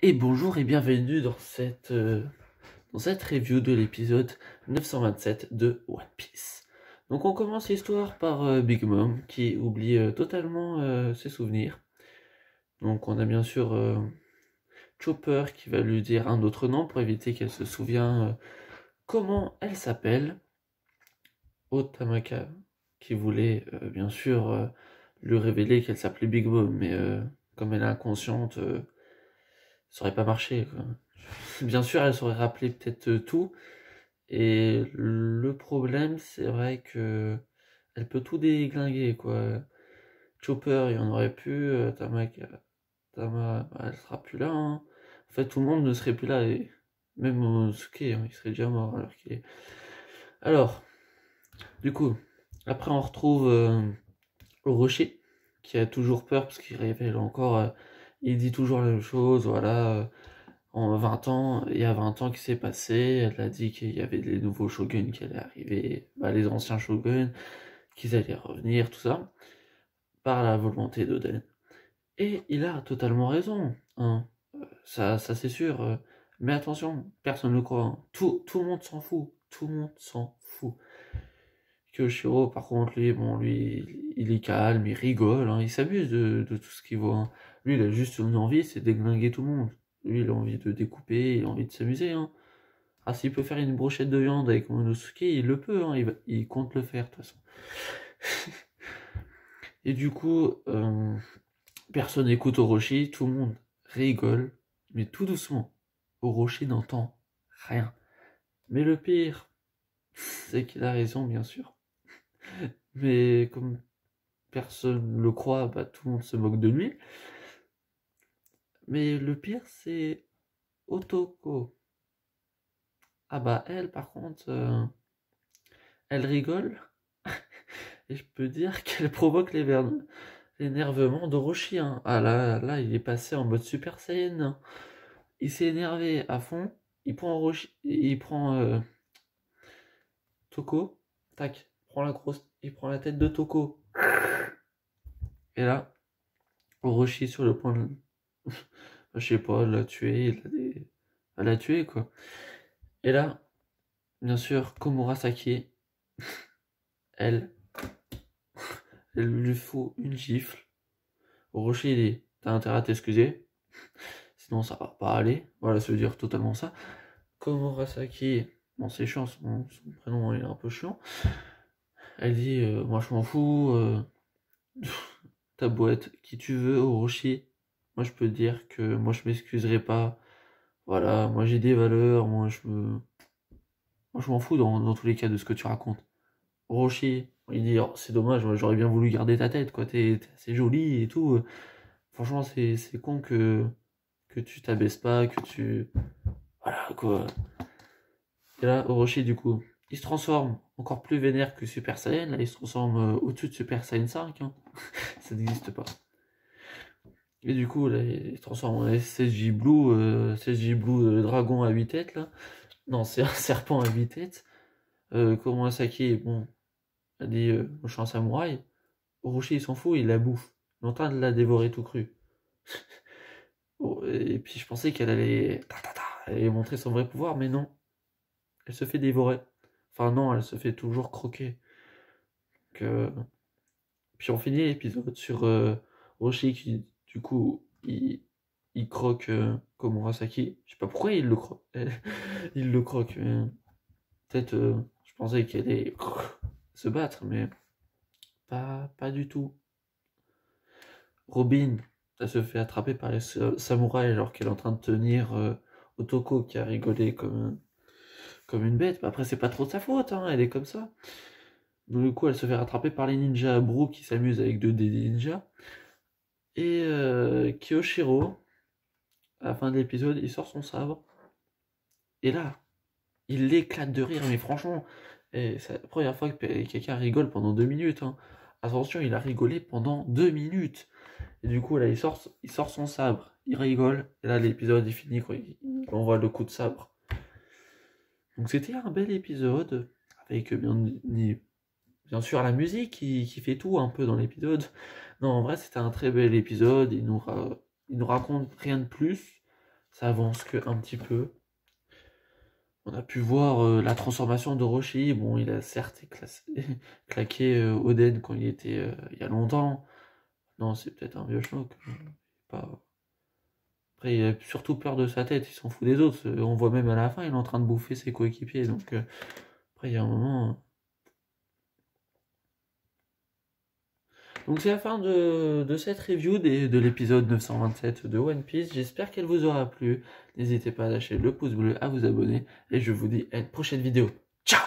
Et bonjour et bienvenue dans cette review de l'épisode 927 de One Piece. Donc on commence l'histoire par Big Mom qui oublie totalement ses souvenirs. Donc on a bien sûr Chopper qui va lui dire un autre nom pour éviter qu'elle se souvienne comment elle s'appelle. Otamaka qui voulait bien sûr lui révéler qu'elle s'appelait Big Mom, mais comme elle est inconsciente, ça aurait pas marché, quoi. Bien sûr, elle saurait rappeler peut-être tout. Et le problème, c'est vrai que elle peut tout déglinguer, quoi. Chopper, il y en aurait pu. Tama, elle sera plus là, hein. En fait, tout le monde ne serait plus là. Et même Osuke, hein, il serait déjà mort alors qu'il est. Alors, du coup, après, on retrouve Orochi, qui a toujours peur parce qu'il révèle encore. Il dit toujours la même chose, voilà. En 20 ans, il y a 20 ans qui s'est passé, elle a dit qu'il y avait des nouveaux shoguns qui allaient arriver, bah, les anciens shoguns, qu'ils allaient revenir, tout ça, par la volonté d'Oden. Et il a totalement raison, hein. Ça c'est sûr. Mais attention, personne ne le croit, hein. Tout le monde s'en fout. Tout le monde s'en fout. Kyoshiro, par contre, lui, bon, lui, il est calme, il rigole, hein, il s'amuse de tout ce qu'il voit, hein. Lui, il a juste une envie, c'est de déglinguer tout le monde. Lui, il a envie de découper, il a envie de s'amuser, hein. Ah, s'il peut faire une brochette de viande avec Monosuke, il le peut, hein, il compte le faire, de toute façon. Et du coup, personne n'écoute Orochi, tout le monde rigole, mais tout doucement. Orochi n'entend rien. Mais le pire, c'est qu'il a raison, bien sûr. Mais comme personne le croit, bah, tout le monde se moque de lui. Mais le pire, c'est Otoko. Ah bah elle, par contre, elle rigole. Et je peux dire qu'elle provoque l'énervement d'Orochi, hein. Ah là, il est passé en mode Super Saiyan, hein. Il s'est énervé à fond. Il prend Toko. Tac, il prend la tête de Toko. Et là, Orochi sur le point de, je sais pas, de la tuer. Elle l'a tué, quoi. Et là, bien sûr, Komurasaki, elle, elle lui faut une gifle. Orochi, il dit, t'as intérêt à t'excuser, sinon ça va pas aller. Voilà, ça veut dire totalement ça. Komurasaki, bon, c'est chiant, son prénom il est un peu chiant. Elle dit, moi je m'en fous, ta boîte, qui tu veux, Orochi. Moi je peux te dire que moi je m'excuserai pas. Voilà, moi j'ai des valeurs, moi je m'en fous dans tous les cas de ce que tu racontes. Orochi, il dit, oh, c'est dommage, moi, j'aurais bien voulu garder ta tête, quoi, t'es assez jolie et tout. Franchement, c'est con que tu t'abaisses pas, que tu. Voilà, quoi. Et là, Orochi, du coup, il se transforme encore plus vénère que Super Saiyan. Là, il se transforme au-dessus de Super Saiyan 5, hein. Ça n'existe pas. Et du coup, là, il se transforme en SSJ Blue, SSJ Blue dragon à 8 têtes, là. Non, c'est un serpent à 8 têtes. Komurasaki, bon, a dit je suis un samouraï. Orochi, il s'en fout, il la bouffe. Il est en train de la dévorer tout cru. Oh, et puis je pensais qu'elle allait. Elle allait montrer son vrai pouvoir, mais non. Elle se fait dévorer. Enfin, non, elle se fait toujours croquer. Que... Puis on finit l'épisode sur Roshi qui, du coup, il croque Komurasaki. Je sais pas pourquoi il le croque. Il le croque. Peut-être, je pensais qu'elle allait se battre, mais pas du tout. Robin, elle se fait attraper par les samouraïs alors qu'elle est en train de tenir Otoko qui a rigolé comme une bête. Après, c'est pas trop de sa faute, hein, elle est comme ça. Donc, du coup, elle se fait rattraper par les ninjas Brooke qui s'amusent avec deux des ninjas. Et Kyoshiro, à la fin de l'épisode, il sort son sabre. Et là, il l'éclate de rire, mais franchement, c'est la première fois que quelqu'un rigole pendant 2 minutes, hein. Attention, il a rigolé pendant 2 minutes. Et du coup, là, il sort son sabre, il rigole. Et là, l'épisode est fini, quoi. Il envoie le coup de sabre. Donc, c'était un bel épisode, avec bien sûr la musique qui fait tout un peu dans l'épisode. Non, en vrai, c'était un très bel épisode. Il nous raconte rien de plus. ça avance que un petit peu. On a pu voir la transformation d'Orochi. Bon, il a certes claqué Oden quand il était il y a longtemps. Non, c'est peut-être un Bioshock. Pas... Après, il a surtout peur de sa tête, il s'en fout des autres. On voit même à la fin, il est en train de bouffer ses coéquipiers. Donc, après, il y a un moment. Donc, c'est la fin de cette review de l'épisode 927 de One Piece. J'espère qu'elle vous aura plu. N'hésitez pas à lâcher le pouce bleu, à vous abonner. Et je vous dis à une prochaine vidéo. Ciao!